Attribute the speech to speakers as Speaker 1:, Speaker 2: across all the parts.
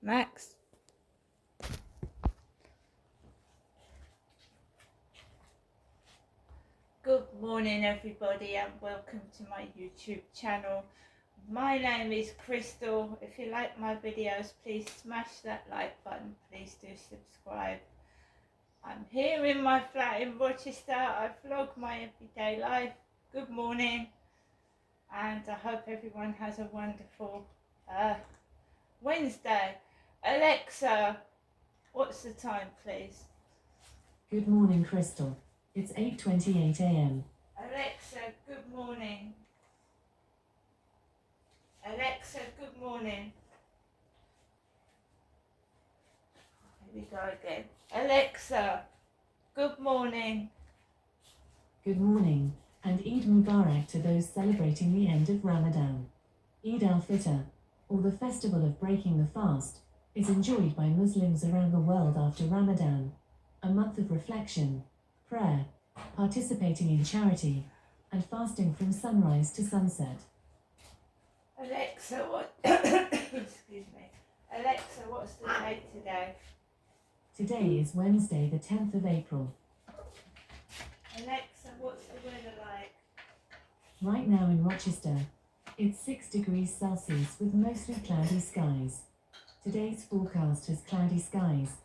Speaker 1: Max. Good morning everybody and welcome to my YouTube channel. My name is Crystal. If you like my videos, please smash that like button. Please do subscribe. I'm here in my flat in Rochester. I vlog my everyday life. Good morning, and I hope everyone has a wonderful Wednesday. Alexa, what's the time please?
Speaker 2: Good morning, Crystal. It's 8:28 a.m.
Speaker 1: Alexa, good morning. Alexa, good morning. Here we go again. Alexa, good morning.
Speaker 2: Good morning, and Eid Mubarak to those celebrating the end of Ramadan. Eid al-Fitr, or the festival of breaking the fast, is enjoyed by Muslims around the world after Ramadan, a month of reflection, prayer, participating in charity, and fasting from sunrise to sunset.
Speaker 1: Alexa, what? Excuse me. Alexa, what's the date today?
Speaker 2: Today is Wednesday, the 10th of April.
Speaker 1: Alexa, what's the weather like?
Speaker 2: Right now in Rochester, it's 6 degrees Celsius with mostly cloudy skies. Today's forecast has cloudy skies,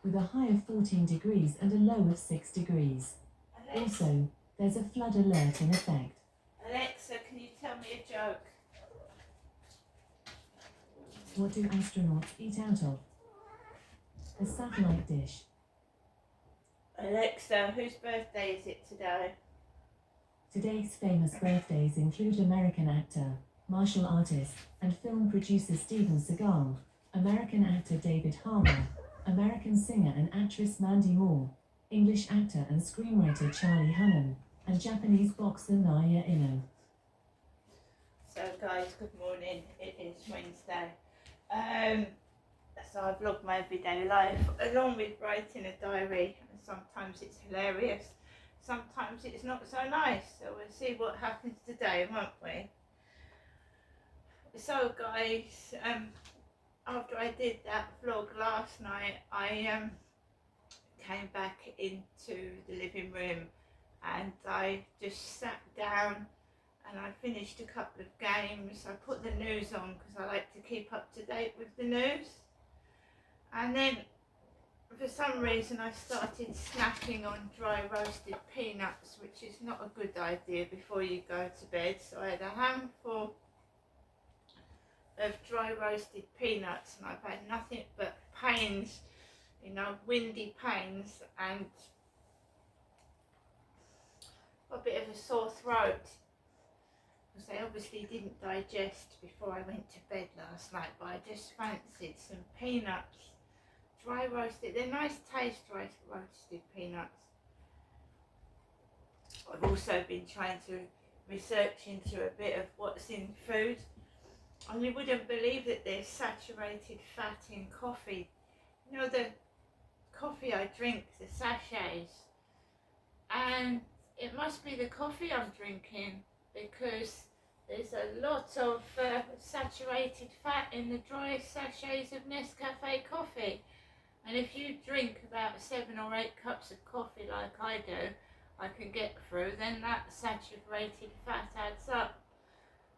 Speaker 2: with a high of 14 degrees and a low of 6 degrees.
Speaker 1: Alexa,
Speaker 2: Also, there's a flood alert in effect.
Speaker 1: Alexa, can you tell me a joke?
Speaker 2: What do astronauts eat out of? A satellite dish.
Speaker 1: Alexa, whose birthday is it today?
Speaker 2: Today's famous birthdays include American actor, martial artist, and film producer Steven Seagal, American actor David Harbour, American singer and actress Mandy Moore, English actor and screenwriter Charlie Hunnam, and Japanese boxer Naoya Ino.
Speaker 1: So guys, good morning. It is Wednesday. So I vlog my everyday life along with writing a diary, and sometimes it's hilarious, sometimes it's not so nice, so we'll see what happens today, won't we? So guys, after I did that vlog last night, I came back into the living room and I just sat down and I finished a couple of games. I put the news on because I like to keep up to date with the news. And then for some reason I started snacking on dry roasted peanuts, which is not a good idea before you go to bed. So I had a handful of dry roasted peanuts and I've had nothing but pains, you know, windy pains, and a bit of a sore throat because I obviously didn't digest before I went to bed last night, but I just fancied some peanuts. Dry roasted, they're nice taste, dry roasted peanuts. I've also been trying to research into a bit of what's in food, and you wouldn't believe that there's saturated fat in coffee. You know, the coffee I drink, the sachets, and it must be the coffee I'm drinking because there's a lot of saturated fat in the dry sachets of Nescafe coffee. And if you drink about 7 or 8 cups of coffee like I do, I can get through, then that saturated fat adds up.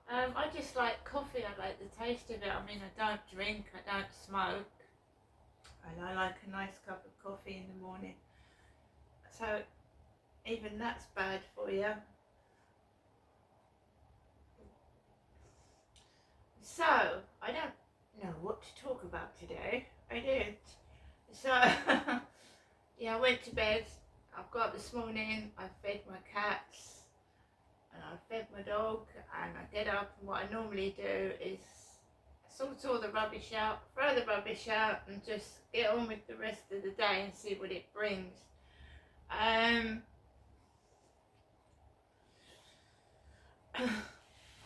Speaker 1: I just like coffee, I like the taste of it. I mean, I don't drink, I don't smoke, and I like a nice cup of coffee in the morning. So even that's bad for you. So I don't know what to talk about today. I did. So yeah, I went to bed. I got up this morning, I fed my cats and I fed my dog, and I get up and what I normally do is sort all the rubbish out, throw the rubbish out and just get on with the rest of the day and see what it brings.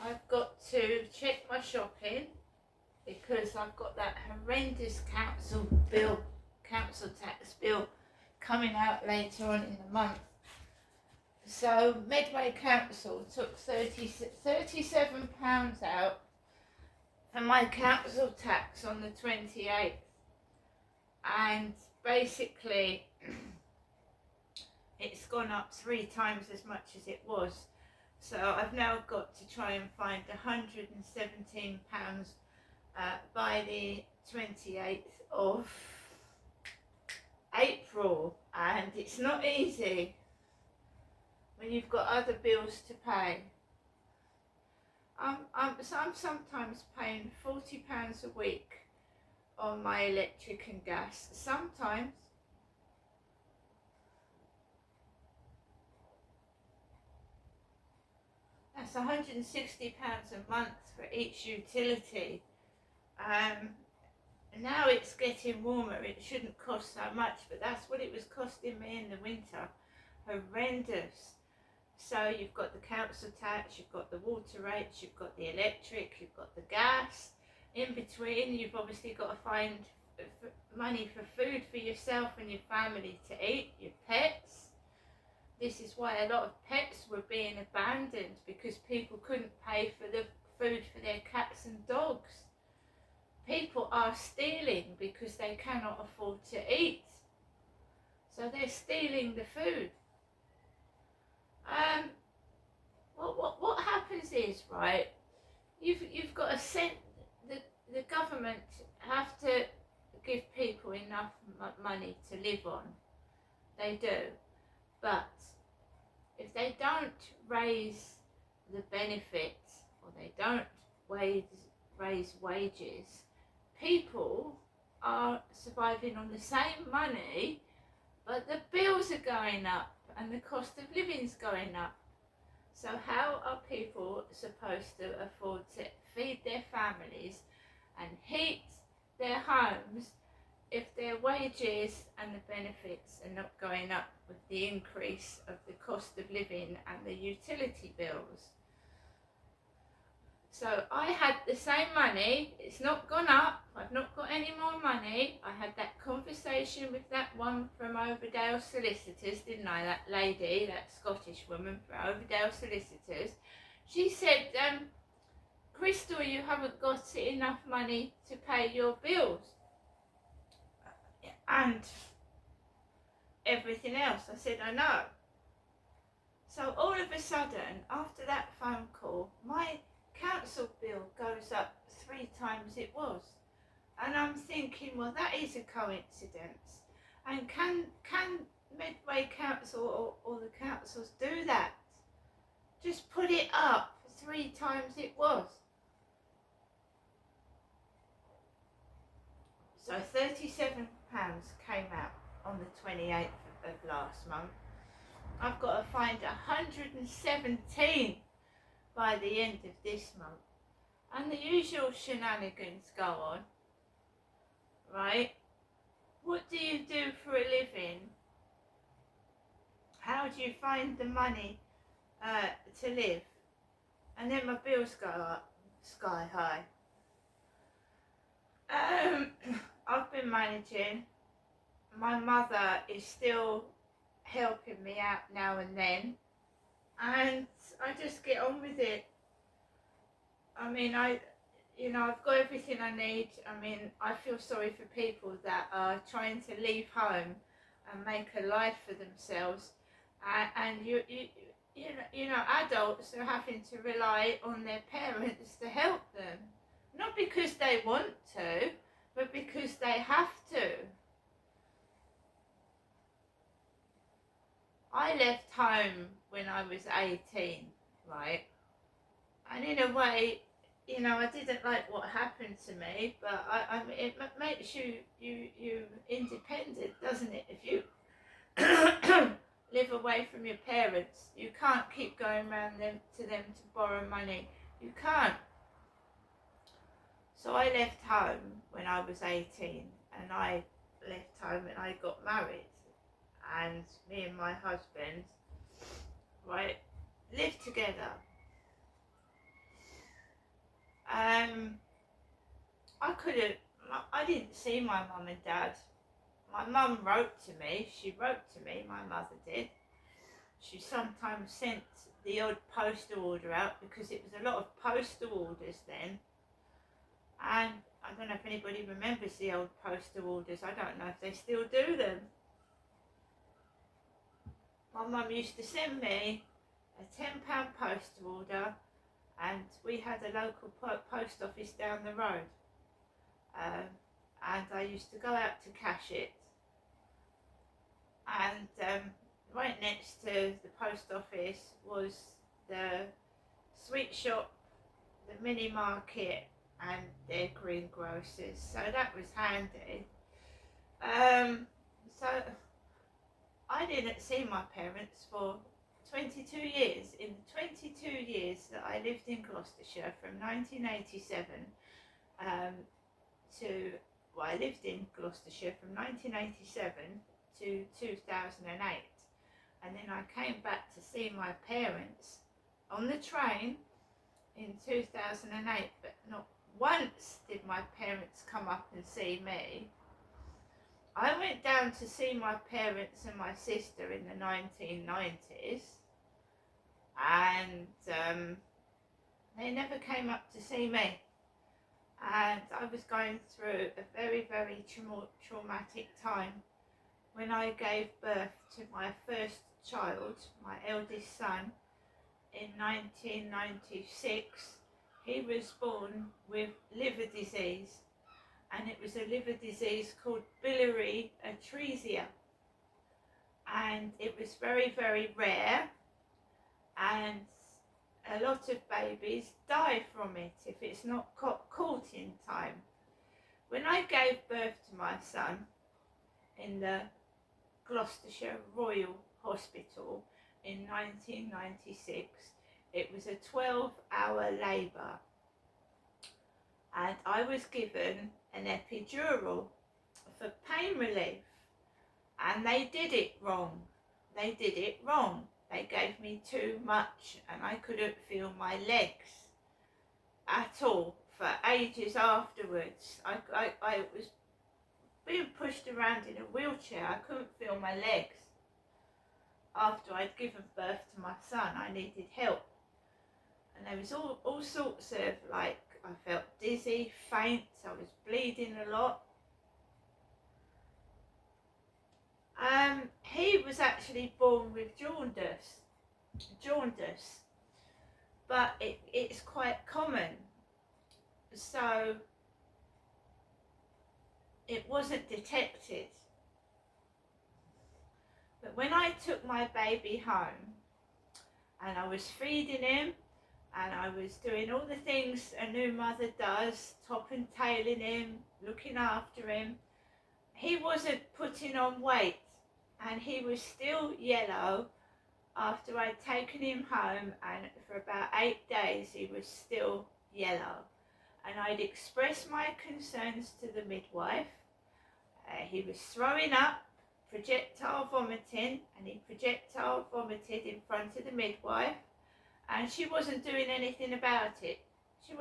Speaker 1: I've got to check my shopping because I've got that horrendous council tax bill coming out later on in the month. So Medway Council took £37 out for my council tax on the 28th, and basically it's gone up 3 times as much as it was. So I've now got to try and find £117 by the 28th of April, and it's not easy when you've got other bills to pay. So I'm sometimes paying £40 a week on my electric and gas. Sometimes that's £160 a month for each utility. Now it's getting warmer, it shouldn't cost so much, but that's what it was costing me in the winter. Horrendous. So you've got the council tax, you've got the water rates, you've got the electric, you've got the gas. In between, you've obviously got to find money for food for yourself and your family to eat, your pets. This is why a lot of pets were being abandoned, because people couldn't pay for the food for their cats and dogs. People are stealing because they cannot afford to eat. So they're stealing the food. What happens is, right, you've got to send, the government have to give people enough money to live on. They do. But if they don't raise the benefits, or they don't raise wages, people are surviving on the same money, but the bills are going up and the cost of living's going up. So how are people supposed to afford to feed their families and heat their homes if their wages and the benefits are not going up with the increase of the cost of living and the utility bills? So I had the same money, it's not gone up, I've not got any more money. I had that conversation with that one from Overdale Solicitors, didn't I? That lady, that Scottish woman from Overdale Solicitors. She said, Crystal, you haven't got enough money to pay your bills and everything else. I said, I know. So all of a sudden, after that phone call, my council bill goes up 3 times it was. And I'm thinking, well, that is a coincidence. And can Medway Council or the councils do that? Just put it up 3 times it was. So £37 came out on the 28th of last month. I've got to find 117 by the end of this month. And the usual shenanigans go on, right? What do you do for a living? How do you find the money to live? And then my bills go up sky high. I've been managing. My mother is still helping me out now and then, and I just get on with it. I mean, I've got everything I need. I mean, I feel sorry for people that are trying to leave home and make a life for themselves, and you know, adults are having to rely on their parents to help them, not because they want to, but because they have to. I left home when I was 18, right? And in a way, you know, I didn't like what happened to me, but it makes you independent, doesn't it? If you live away from your parents, you can't keep going around to them to borrow money. You can't. So I left home when I was 18, and I left home when I got married. And me and my husband, right, lived together. I didn't see my mum and dad. My mum wrote to me, my mother did. She sometimes sent the odd postal order out, because it was a lot of postal orders then. And I don't know if anybody remembers the old postal orders. I don't know if they still do them. My mum used to send me a £10 postal order, and we had a local post office down the road. And I used to go out to cash it. And right next to the post office was the sweet shop, the mini market, and their greengrocers. So that was handy. So I didn't see my parents for 22 years. In the 22 years that I lived in Gloucestershire, from 1987 I lived in Gloucestershire from 1987 to 2008, and then I came back to see my parents on the train in 2008, but not once did my parents come up and see me. I went down to see my parents and my sister in the 1990s, and they never came up to see me. And I was going through a very, very traumatic time when I gave birth to my first child, my eldest son, in 1996. He was born with liver disease, and it was a liver disease called biliary atresia, and it was very, very rare, and a lot of babies die from it if it's not caught in time. When I gave birth to my son in the Gloucestershire Royal Hospital in 1996, it was a 12-hour labour, and I was given an epidural for pain relief, and they did it wrong. They gave me too much, and I couldn't feel my legs at all for ages afterwards. I was being pushed around in a wheelchair. I couldn't feel my legs. After I'd given birth to my son, I needed help. And there was all sorts of, like, I felt dizzy, faint, I was bleeding a lot. He was actually born with jaundice, but it's quite common, so it wasn't detected. But when I took my baby home, and I was feeding him, and I was doing all the things a new mother does, top and tailing him, looking after him, he wasn't putting on weight, and he was still yellow after I'd taken him home, and for about 8 days he was still yellow. And I'd expressed my concerns to the midwife. He was throwing up, projectile vomiting, and he projectile vomited in front of the midwife, and she wasn't doing anything about it. She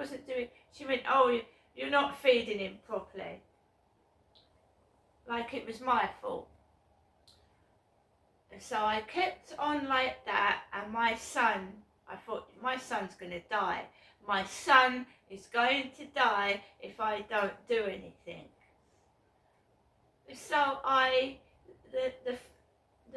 Speaker 1: went, "Oh, you're not feeding him properly." Like it was my fault. So I kept on like that, and my son, I thought, my son's going to die. My son is going to die if I don't do anything. So the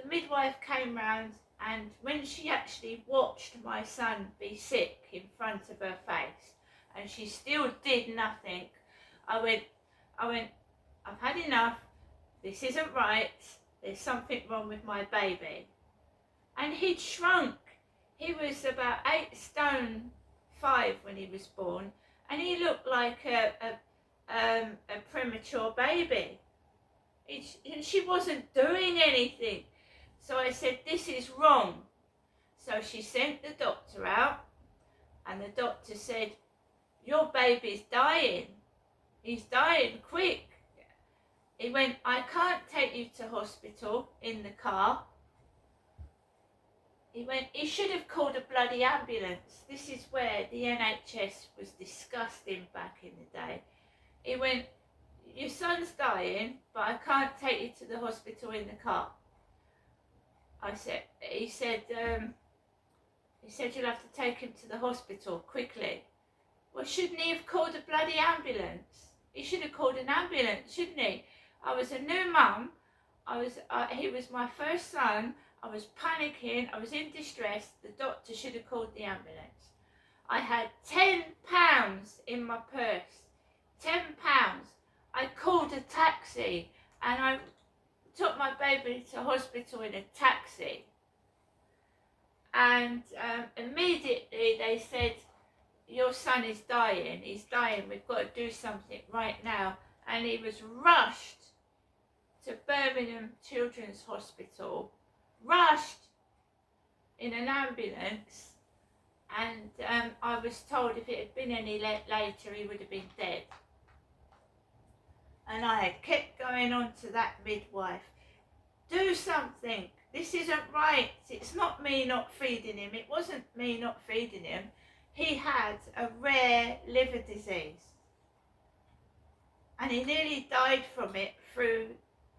Speaker 1: midwife came round, and when she actually watched my son be sick in front of her face, and she still did nothing, I went, "I've had enough. This isn't right. There's something wrong with my baby." And he'd shrunk. He was about 8 stone 5 when he was born, and he looked like a premature baby. And she wasn't doing anything. So I said, "This is wrong." So she sent the doctor out, and the doctor said, "Your baby's dying. He's dying quick." He went, "I can't take you to hospital in the car." He went, "He should have called a bloody ambulance." This is where the NHS was disgusting back in the day. He went, "Your son's dying, but I can't take you to the hospital in the car." He said, "You'll have to take him to the hospital quickly." Well, shouldn't he have called a bloody ambulance? He should have called an ambulance, shouldn't he? I was a new mum. He was my first son. I was panicking. I was in distress. The doctor should have called the ambulance. I had £10 in my purse. £10. I called a taxi and I took my baby to hospital in a taxi. And immediately they said, your son is dying, he's dying, we've got to do something right now. And he was rushed to Birmingham Children's Hospital, rushed in an ambulance, and I was told if it had been any later he would have been dead. And I had kept going on to that midwife, do something, this isn't right, it's not me not feeding him, it wasn't me not feeding him. He had a rare liver disease and he nearly died from it through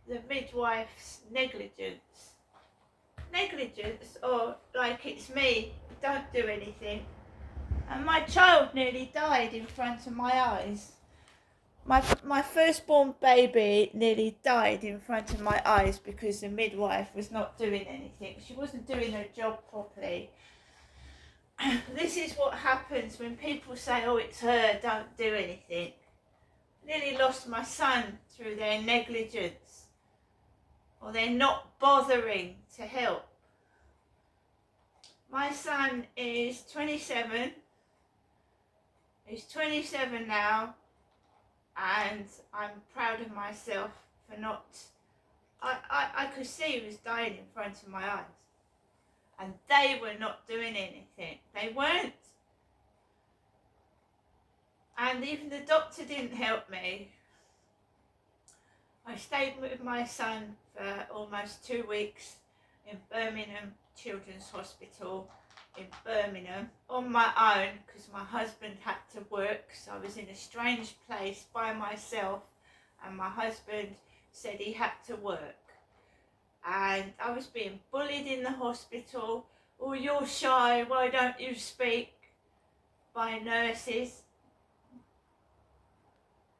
Speaker 1: the midwife's negligence. Negligence, or like it's me, don't do anything. And my child nearly died in front of my eyes. My firstborn baby nearly died in front of my eyes because the midwife was not doing anything. She wasn't doing her job properly. This is what happens when people say, oh, it's her, don't do anything. Nearly lost my son through their negligence, or they're not bothering to help. My son is 27. He's 27 now, and I'm proud of myself for not... I could see he was dying in front of my eyes. And they were not doing anything. They weren't. And even the doctor didn't help me. I stayed with my son for almost 2 weeks in Birmingham Children's Hospital in Birmingham on my own because my husband had to work. So I was in a strange place by myself and my husband said he had to work. And I was being bullied in the hospital. Oh, you're shy, why don't you speak? By nurses.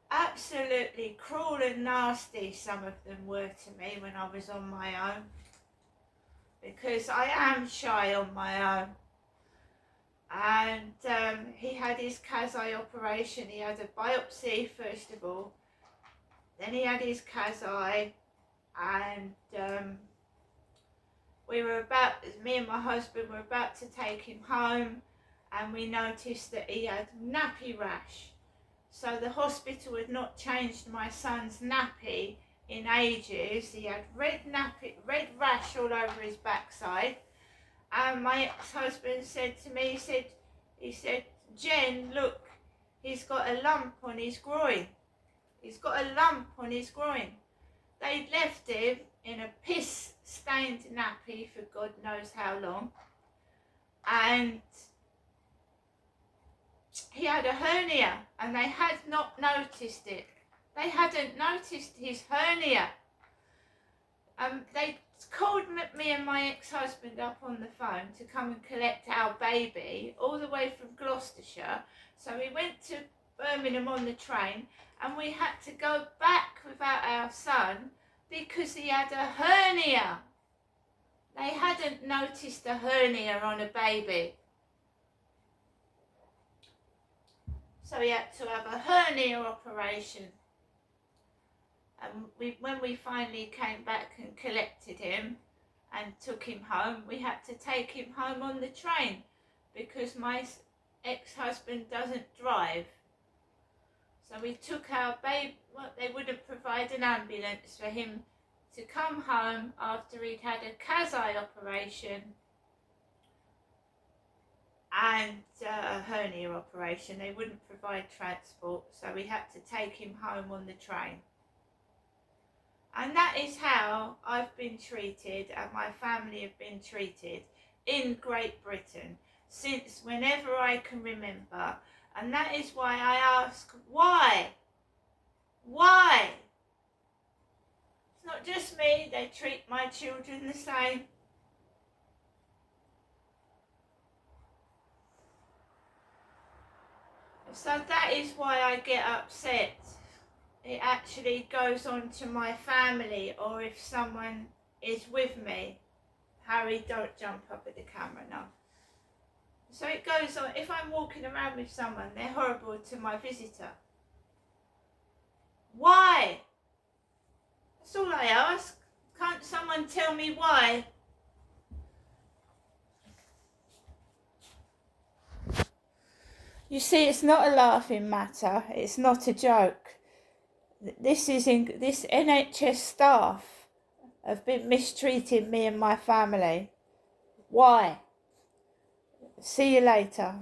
Speaker 1: Absolutely cruel and nasty some of them were to me when I was on my own. Because I am shy on my own. And he had his Kasai operation. He had a biopsy first of all. Then he had his Kasai. And me and my husband were about to take him home, and we noticed that he had nappy rash. So the hospital had not changed my son's nappy in ages. He had red rash all over his backside. And my ex-husband said to me, he said, Jen, look, he's got a lump on his groin. He's got a lump on his groin. They'd left him in a piss-stained nappy for God knows how long. And he had a hernia, and they had not noticed it. They hadn't noticed his hernia. They called me and my ex-husband up on the phone to come and collect our baby all the way from Gloucestershire. So we went to Birmingham on the train, and we had to go back without our son because he had a hernia. They hadn't noticed a hernia on a baby. So he had to have a hernia operation. And when we finally came back and collected him and took him home, we had to take him home on the train because my ex-husband doesn't drive. So we took our baby, well, they wouldn't provide an ambulance for him to come home after he'd had a Kasai operation and a hernia operation. They wouldn't provide transport, so we had to take him home on the train. And that is how I've been treated and my family have been treated in Great Britain since whenever I can remember. And that is why I ask, why? Why? It's not just me, they treat my children the same. So that is why I get upset. It actually goes on to my family, or if someone is with me. Harry, don't jump up at the camera now. So it goes on. If I'm walking around with someone, they're horrible to my visitor. Why? That's all I ask. Can't someone tell me why? You see, it's not a laughing matter. It's not a joke. This NHS staff have been mistreating me and my family. Why? See you later.